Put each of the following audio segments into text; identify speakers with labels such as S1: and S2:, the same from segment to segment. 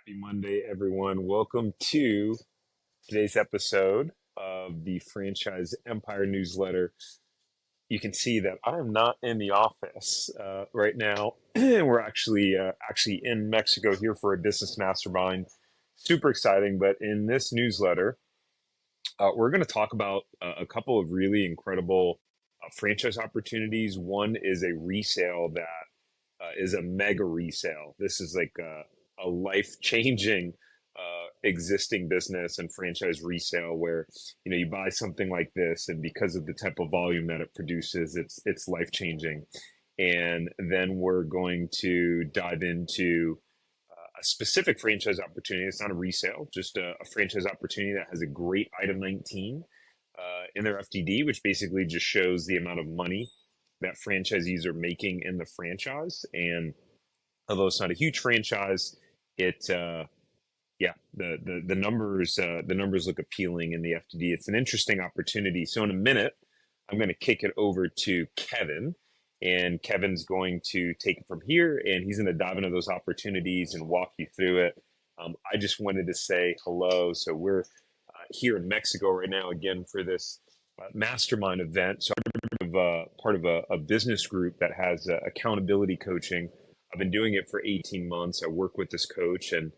S1: Happy Monday, everyone. Welcome to today's episode of the Franchise Empire newsletter. You can see that I'm not in the office right now. We're actually in Mexico here for a business mastermind. Super exciting. But in this newsletter, we're going to talk about a couple of really incredible franchise opportunities. One is a resale that is a mega resale. This is like a life changing existing business and franchise resale where you buy something like this, and because of the type of volume that it produces, it's life changing. And then we're going to dive into a specific franchise opportunity. It's not a resale, just a franchise opportunity that has a great item 19 in their FDD, which basically just shows the amount of money that franchisees are making in the franchise. And although it's not a huge franchise, it yeah, the numbers look appealing in the FDD. It's an interesting opportunity. So in a minute, I'm going to kick it over to Kevin, and Kevin's going to take it from here, and he's going to dive into those opportunities and walk you through it. I just wanted to say hello. So we're here in Mexico right now again for this mastermind event. So I'm part of a business group that has accountability coaching. I've been doing it for 18 months. I work with this coach, and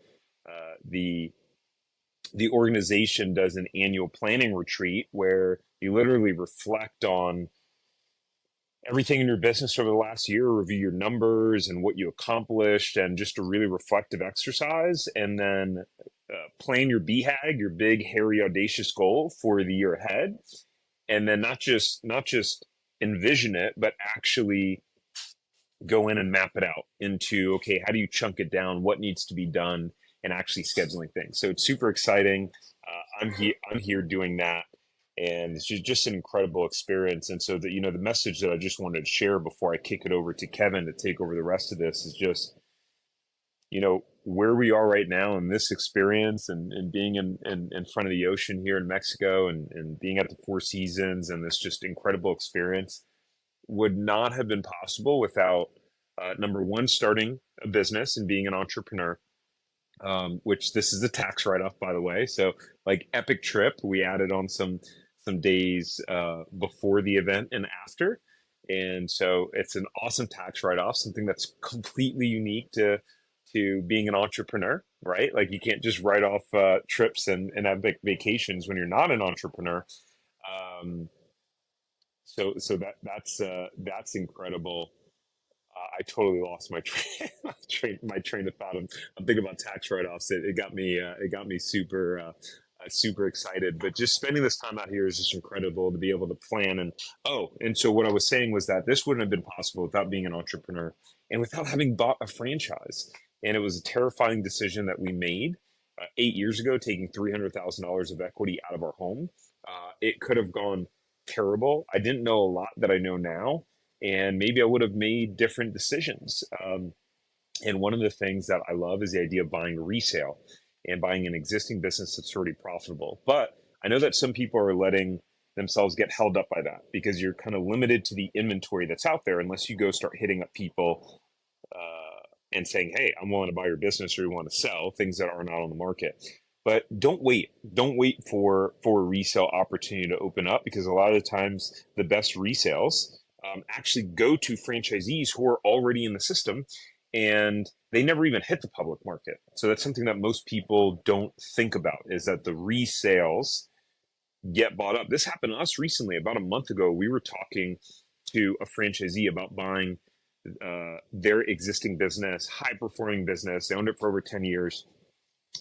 S1: the organization does an annual planning retreat where you literally reflect on everything in your business over the last year, review your numbers and what you accomplished, and just a really reflective exercise. And then plan your BHAG, your big, hairy, audacious goal for the year ahead. And then not just envision it, but actually go in and map it out into, okay, how do you chunk it down? What needs to be done? And actually scheduling things. So it's super exciting. I'm here doing that, and it's just an incredible experience. And so the message that I just wanted to share before I kick it over to Kevin to take over the rest of this is just where we are right now in this experience, and being in front of the ocean here in Mexico, and being at the Four Seasons, and this just incredible experience would not have been possible without number one, starting a business and being an entrepreneur. Which this is a tax write-off, by the way. So like epic trip, we added on some days before the event and after. And so it's an awesome tax write-off, something that's completely unique to being an entrepreneur, right? Like you can't just write off trips and have vacations when you're not an entrepreneur. Um, so that's incredible. I totally lost my train, my train of thought. I'm thinking about tax write-offs. It got me super excited. But just spending this time out here is just incredible to be able to plan. And so what I was saying was that this wouldn't have been possible without being an entrepreneur and without having bought a franchise. And it was a terrifying decision that we made 8 years ago, taking $300,000 of equity out of our home. It could have gone terrible. I didn't know a lot that I know now, and maybe I would have made different decisions. And one of the things that I love is the idea of buying resale and buying an existing business that's already profitable. But I know that some people are letting themselves get held up by that because you're kind of limited to the inventory that's out there unless you go start hitting up people and saying, hey, I'm willing to buy your business, or you want to sell things that are not on the market. But don't wait. Don't wait for a resale opportunity to open up, because a lot of the times the best resales actually go to franchisees who are already in the system, and they never even hit the public market. So that's something that most people don't think about, is that the resales get bought up. This happened to us recently. About a month ago, we were talking to a franchisee about buying their existing business, high performing business. They owned it for over 10 years.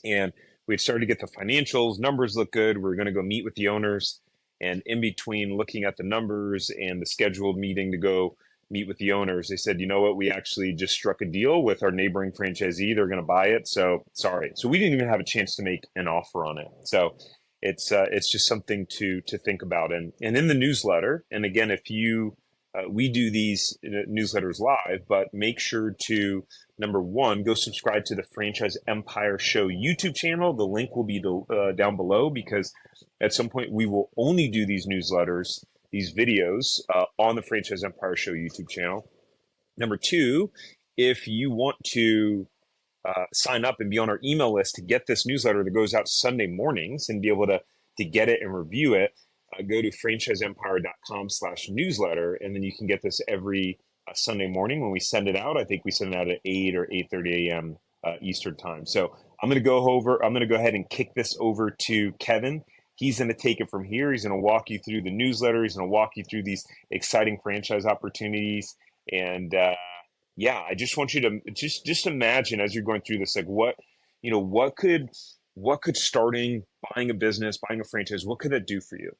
S1: And we started to get the financials, numbers look good. We are going to go meet with the owners. And in between looking at the numbers and the scheduled meeting to go meet with the owners, they said, you know what, we actually just struck a deal with our neighboring franchisee. They're going to buy it. So sorry. So we didn't even have a chance to make an offer on it. So it's just something to think about. And in the newsletter, and again, if you we do these newsletters live, but make sure to, number one, go subscribe to the Franchise Empire Show YouTube channel. The link will be down below, because at some point we will only do these newsletters, these videos on the Franchise Empire Show YouTube channel. Number two, if you want to sign up and be on our email list to get this newsletter that goes out Sunday mornings and be able to get it and review it, go to franchiseempire.com/newsletter, and then you can get this every Sunday morning when we send it out. I think we send it out at 8 or 8:30 a.m. Eastern time. So I'm going to go over. I'm going to go ahead and kick this over to Kevin. He's going to take it from here. He's going to walk you through the newsletter. He's going to walk you through these exciting franchise opportunities. And yeah, I just want you to just imagine as you're going through this, like what could starting, buying a business, buying a franchise, what could that do for you?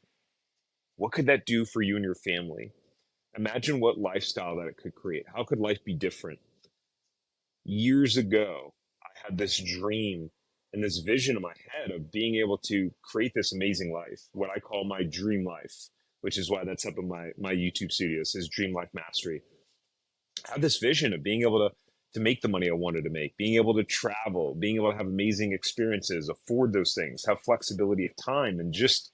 S1: What could that do for you and your family? Imagine what lifestyle that it could create. How could life be different? Years ago, I had this dream and this vision in my head of being able to create this amazing life, what I call my dream life, which is why that's up in my YouTube studio. It says Dream Life Mastery. I had this vision of being able to make the money I wanted to make, being able to travel, being able to have amazing experiences, afford those things, have flexibility of time, and just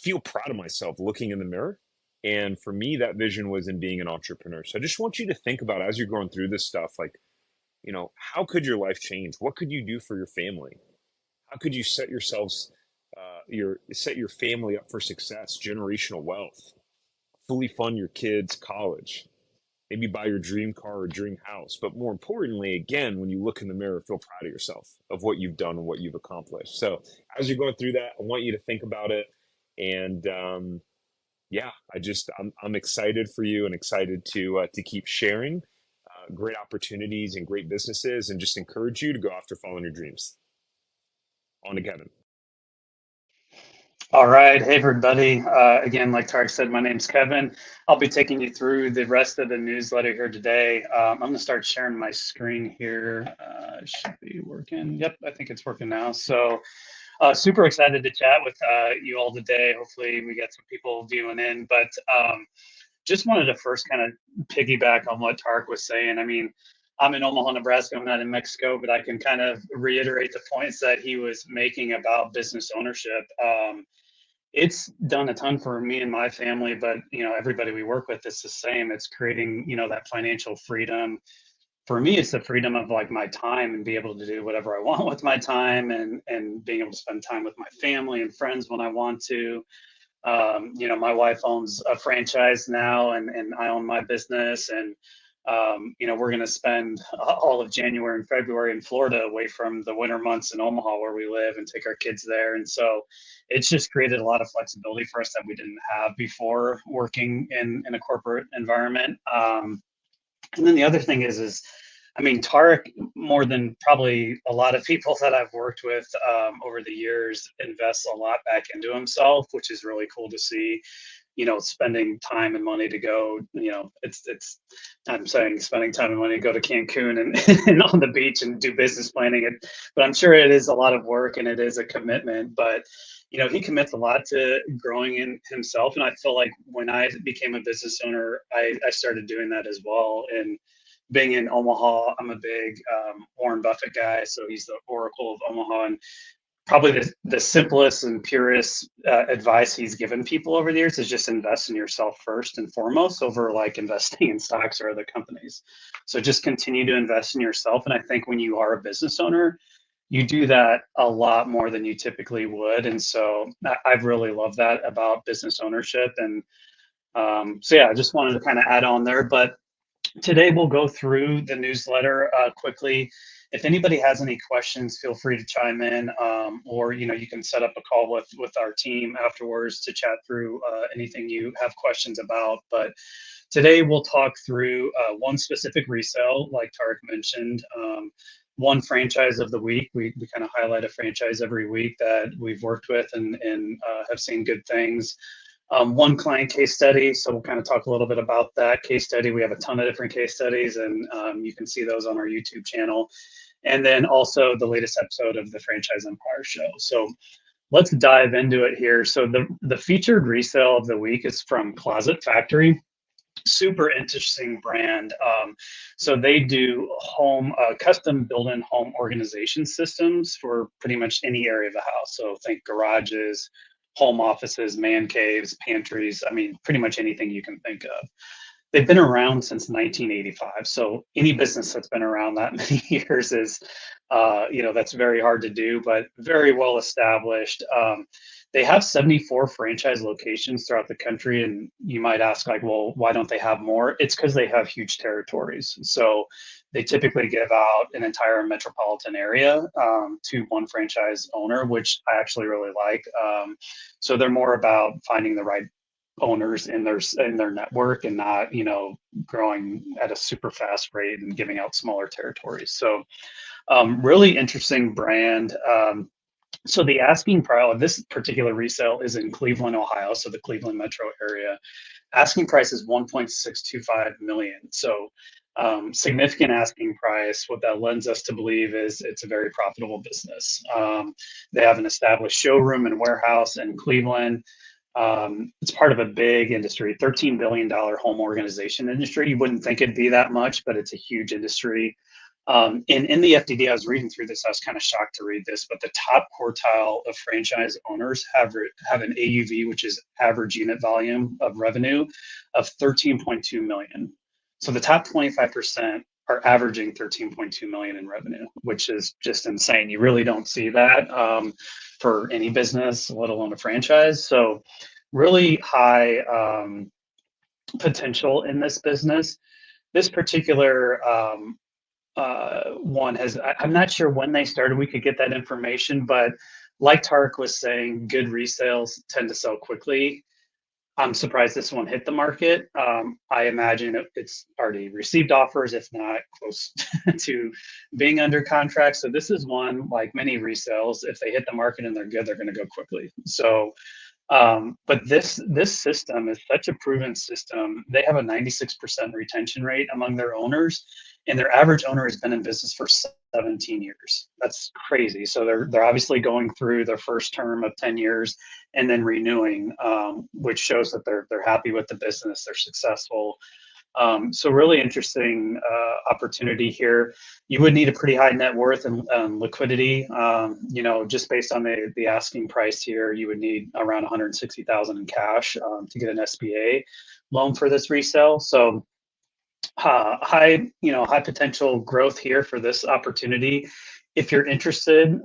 S1: feel proud of myself looking in the mirror. And for me, that vision was in being an entrepreneur. So I just want you to think about as you're going through this stuff, like, how could your life change? What could you do for your family? How could you set your family up for success, generational wealth, fully fund your kids' college, maybe buy your dream car or dream house. But more importantly, again, when you look in the mirror, feel proud of yourself, of what you've done and what you've accomplished. So as you're going through that, I want you to think about it. And yeah, I'm excited for you and excited to keep sharing great opportunities and great businesses, and just encourage you to go after following your dreams. On to Kevin.
S2: All right. Hey, everybody. Again, like Tarek said, my name's Kevin. I'll be taking you through the rest of the newsletter here today. I'm going to start sharing my screen here. It should be working. Yep, I think it's working now. So super excited to chat with you all today. Hopefully we get some people viewing in, but just wanted to first kind of piggyback on what Tarek was saying. I mean, I'm in Omaha, Nebraska. I'm not in Mexico, but I can kind of reiterate the points that he was making about business ownership. It's done a ton for me and my family, but everybody we work with, it's the same. It's creating that financial freedom. For me, it's the freedom of like my time and be able to do whatever I want with my time, and being able to spend time with my family and friends when I want to. My wife owns a franchise now, and I own my business, and we're going to spend all of January and February in Florida, away from the winter months in Omaha where we live, and take our kids there. And so it's just created a lot of flexibility for us that we didn't have before working in a corporate environment. And then the other thing is I mean, Tarek, more than probably a lot of people that I've worked with over the years, invests a lot back into himself, which is really cool to see. Spending time and money to go, it's I'm saying spending time and money to go to Cancun and, and on the beach and do business planning. But I'm sure it is a lot of work and it is a commitment. But he commits a lot to growing in himself. And I feel like when I became a business owner, I started doing that as well. And being in Omaha, I'm a big Warren Buffett guy. So he's the Oracle of Omaha. And probably the simplest and purest advice he's given people over the years is just invest in yourself first and foremost, over like investing in stocks or other companies. So just continue to invest in yourself. And I think when you are a business owner, you do that a lot more than you typically would. And so I've really loved that about business ownership. And so, yeah, I just wanted to kind of add on there. But today we'll go through the newsletter quickly. If anybody has any questions, feel free to chime in, or you can set up a call with our team afterwards to chat through anything you have questions about. But today we'll talk through one specific resale, like Tarek mentioned. One franchise of the week. We kind of highlight a franchise every week that we've worked with and have seen good things. One client case study. So we'll kind of talk a little bit about that case study. We have a ton of different case studies, and you can see those on our YouTube channel. And then also the latest episode of the Franchise Empire Show. So let's dive into it here. So the featured resale of the week is from Closet Factory. Super interesting brand. So they do custom built-in home organization systems for pretty much any area of the house. So think garages, home offices, man caves, pantries. I mean, pretty much anything you can think of. They've been around since 1985. So any business that's been around that many years is, that's very hard to do, but very well established. They have 74 franchise locations throughout the country. And you might ask, like, well, why don't they have more? It's because they have huge territories. So they typically give out an entire metropolitan area to one franchise owner, which I actually really like. So they're more about finding the right owners in their network and not growing at a super fast rate and giving out smaller territories. So really interesting brand. So the asking price of this particular resale is in Cleveland, Ohio, so the Cleveland metro area. Asking price is 1.625 million. So significant asking price. What that lends us to believe is it's a very profitable business. They have an established showroom and warehouse in Cleveland. It's part of a big industry, $13 billion home organization industry. You wouldn't think it'd be that much, but it's a huge industry. And in the FDD, I was reading through this. I was kind of shocked to read this, but the top quartile of franchise owners have an AUV, which is average unit volume of revenue, of 13.2 million. So the top 25% are averaging 13.2 million in revenue, which is just insane. You really don't see that for any business, let alone a franchise. So really high potential in this business. This particular one has, I'm not sure when they started, we could get that information, but like Tarek was saying, good resales tend to sell quickly. I'm surprised this one hit the market. I imagine it's already received offers, if not close to being under contract. So this is one, like many resales, if they hit the market and they're good, they're going to go quickly. So but this system is such a proven system. They have a 96% retention rate among their owners, and their average owner has been in business for 17 years. That's crazy. So they're obviously going through their first term of 10 years and then renewing, which shows that they're happy with the business, they're successful. So really interesting opportunity here. You would need a pretty high net worth and liquidity. Just based on the asking price here, you would need around 160,000 in cash to get an SBA loan for this resale. So high potential growth here for this opportunity. If you're interested,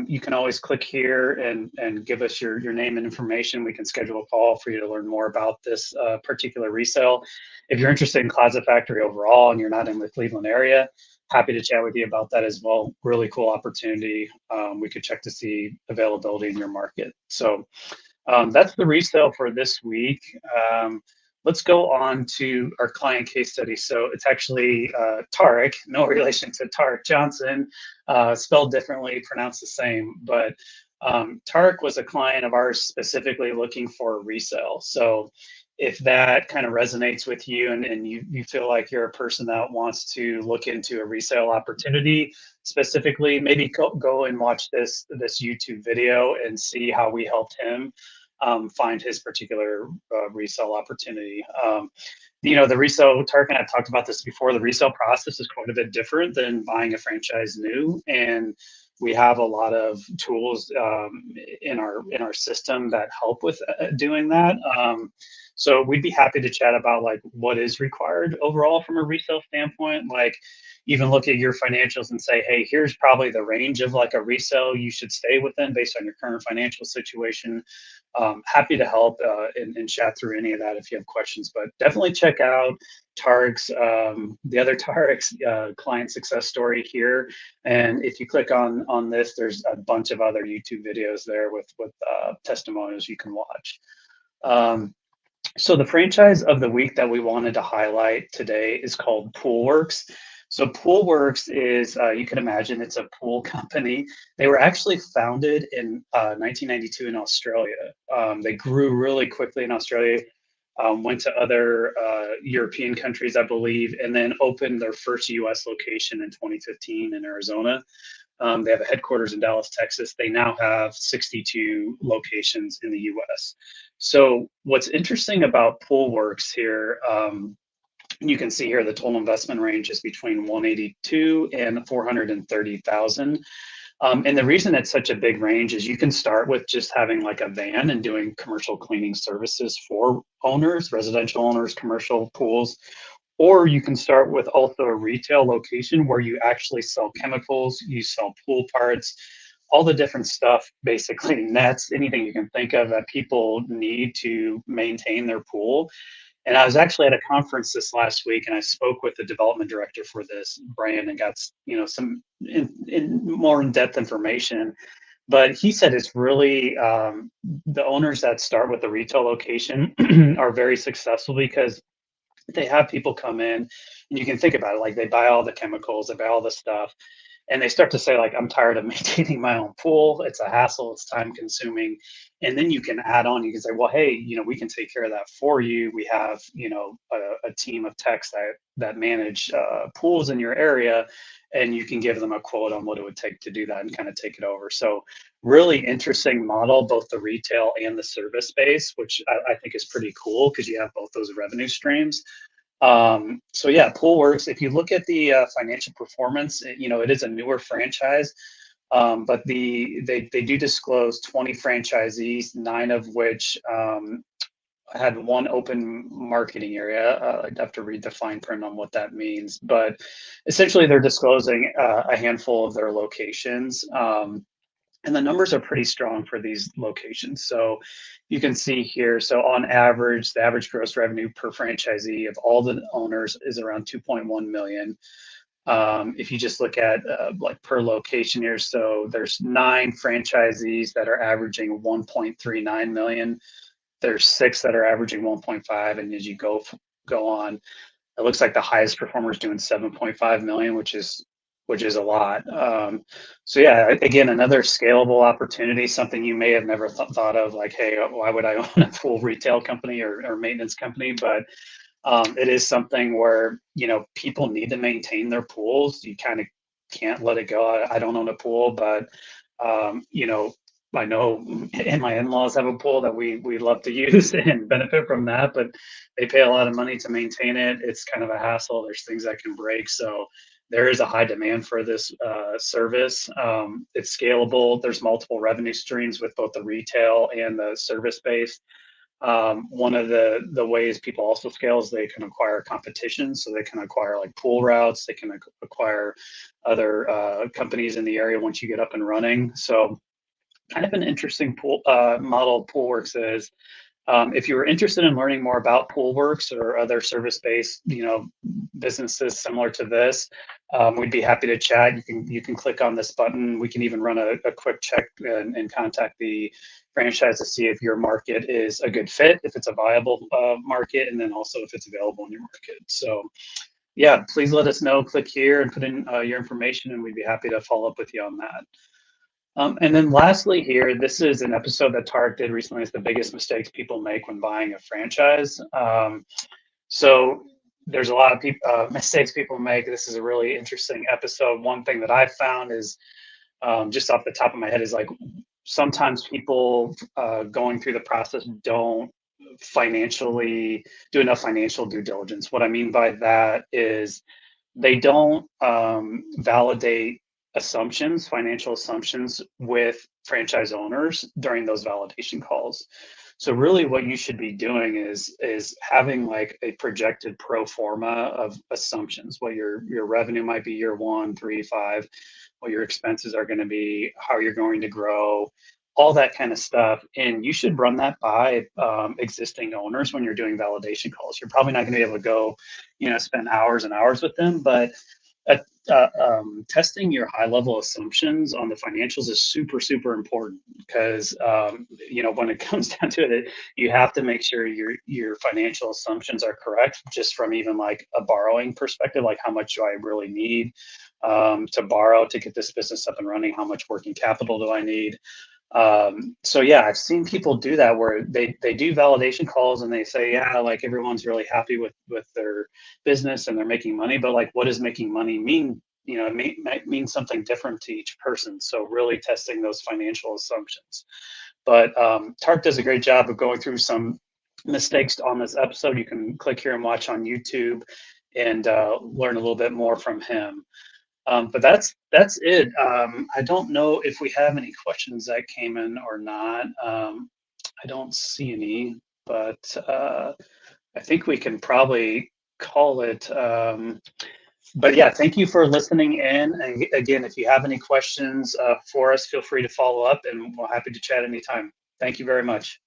S2: you can always click here and give us your name and information. We can schedule a call for you to learn more about this particular resale. If you're interested in Closet Factory overall and you're not in the Cleveland area, happy to chat with you about that as well. Really cool opportunity. We could check to see availability in your market. So that's the resale for this week. Let's go on to our client case study. So it's actually Tarek, no relation to Tarek Johnson, spelled differently, pronounced the same. But Tarek was a client of ours specifically looking for a resale. So if that kind of resonates with you and you feel like you're a person that wants to look into a resale opportunity specifically, maybe go and watch this YouTube video and see how we helped him find his particular resale opportunity. The resale, Tarek and I have talked about this before, the resale process is quite a bit different than buying a franchise new. And we have a lot of tools in our system that help with doing that. So we'd be happy to chat about like what is required overall from a resale standpoint. Like even look at your financials and say, hey, here's probably the range of like a resale you should stay within based on your current financial situation. Happy to help and chat through any of that if you have questions. But definitely check out Tarek's, the other Tarek's client success story here. And if you click on this, there's a bunch of other YouTube videos there with testimonials you can watch. So the franchise of the week that we wanted to highlight today is called Poolworks. So Poolworks is, you can imagine, it's a pool company. They were actually founded in 1992 in Australia. They grew really quickly in Australia, went to other European countries, I believe, and then opened their first US location in 2015 in Arizona. They have a headquarters in Dallas, Texas. They now have 62 locations in the US. So what's interesting about Poolworks here, you can see here the total investment range is between 182 and 430,000. And the reason it's such a big range is you can start with just having like a van and doing commercial cleaning services for owners, residential owners, commercial pools, or you can start with also a retail location where you actually sell chemicals, you sell pool parts, all the different stuff, basically nets, anything you can think of that people need to maintain their pool. And I was actually at a conference this last week, and I spoke with the development director for this brand and got some more in-depth information. But he said it's really the owners that start with the retail location are very successful because they have people come in, and you can think about it like they buy all the chemicals, they buy all the stuff, and they start to say like, I'm tired of maintaining my own pool, it's a hassle, it's time consuming. And then you can add on, you can say, well, hey, we can take care of that for you. We have a team of techs that manage pools in your area, and you can give them a quote on what it would take to do that and kind of take it over. So really interesting model, both the retail and the service space, which I think is pretty cool because you have both those revenue streams. So yeah, Pool Works. If you look at the financial performance, it is a newer franchise, but they do disclose 20 franchisees, 9 of which had one open marketing area. I'd have to read the fine print on what that means, but essentially they're disclosing a handful of their locations. And the numbers are pretty strong for these locations. So you can see here, so on average, the average gross revenue per franchisee of all the owners is around 2.1 million. If you just look at like per location here, so there's 9 franchisees that are averaging 1.39 million. There's 6 that are averaging 1.5, and as you go on, it looks like the highest performer is doing 7.5 million, which is a lot. So yeah, again, another scalable opportunity, something you may have never thought of, like, hey, why would I own a full retail company or maintenance company? But it is something where people need to maintain their pools. You kind of can't let it go. I don't own a pool, but um, you know, I know and my in-laws have a pool that we love to use and benefit from that, but they pay a lot of money to maintain it. It's kind of a hassle. There's things that can break. So there is a high demand for this service. It's scalable. There's multiple revenue streams with both the retail and the service base. One of the ways people also scale is they can acquire competition. So they can acquire like pool routes. They can acquire other companies in the area once you get up and running. So kind of an interesting pool model PoolWorks is. If you were interested in learning more about PoolWorks or other service-based, businesses similar to this, we'd be happy to chat. You can click on this button. We can even run a quick check and contact the franchise to see if your market is a good fit, if it's a viable market, and then also if it's available in your market. So yeah, please let us know. Click here and put in your information, and we'd be happy to follow up with you on that. And then lastly here, this is an episode that Tarek did recently. It's the biggest mistakes people make when buying a franchise. So there's a lot of mistakes people make. This is a really interesting episode. One thing that I've found is just off the top of my head is like sometimes people going through the process don't financially do enough financial due diligence. What I mean by that is they don't validate financial assumptions with franchise owners during those validation calls. So really what you should be doing is having like a projected pro forma of assumptions, what your revenue might be year 1, 3, 5, what your expenses are going to be, how you're going to grow, all that kind of stuff. And you should run that by existing owners when you're doing validation calls. You're probably not going to be able to go, spend hours and hours with them, but testing your high level assumptions on the financials is super, super important because, when it comes down to it, you have to make sure your financial assumptions are correct, just from even like a borrowing perspective, like how much do I really need to borrow to get this business up and running? How much working capital do I need? So yeah, I've seen people do that where they do validation calls and they say, yeah, like everyone's really happy with their business and they're making money, but like, what does making money mean? It might mean something different to each person. So really testing those financial assumptions. But Tark does a great job of going through some mistakes on this episode. You can click here and watch on YouTube and learn a little bit more from him. But that's it. I don't know if we have any questions that came in or not. I don't see any, but I think we can probably call it. But yeah, thank you for listening in. And again, if you have any questions for us, feel free to follow up, and we're happy to chat anytime. Thank you very much.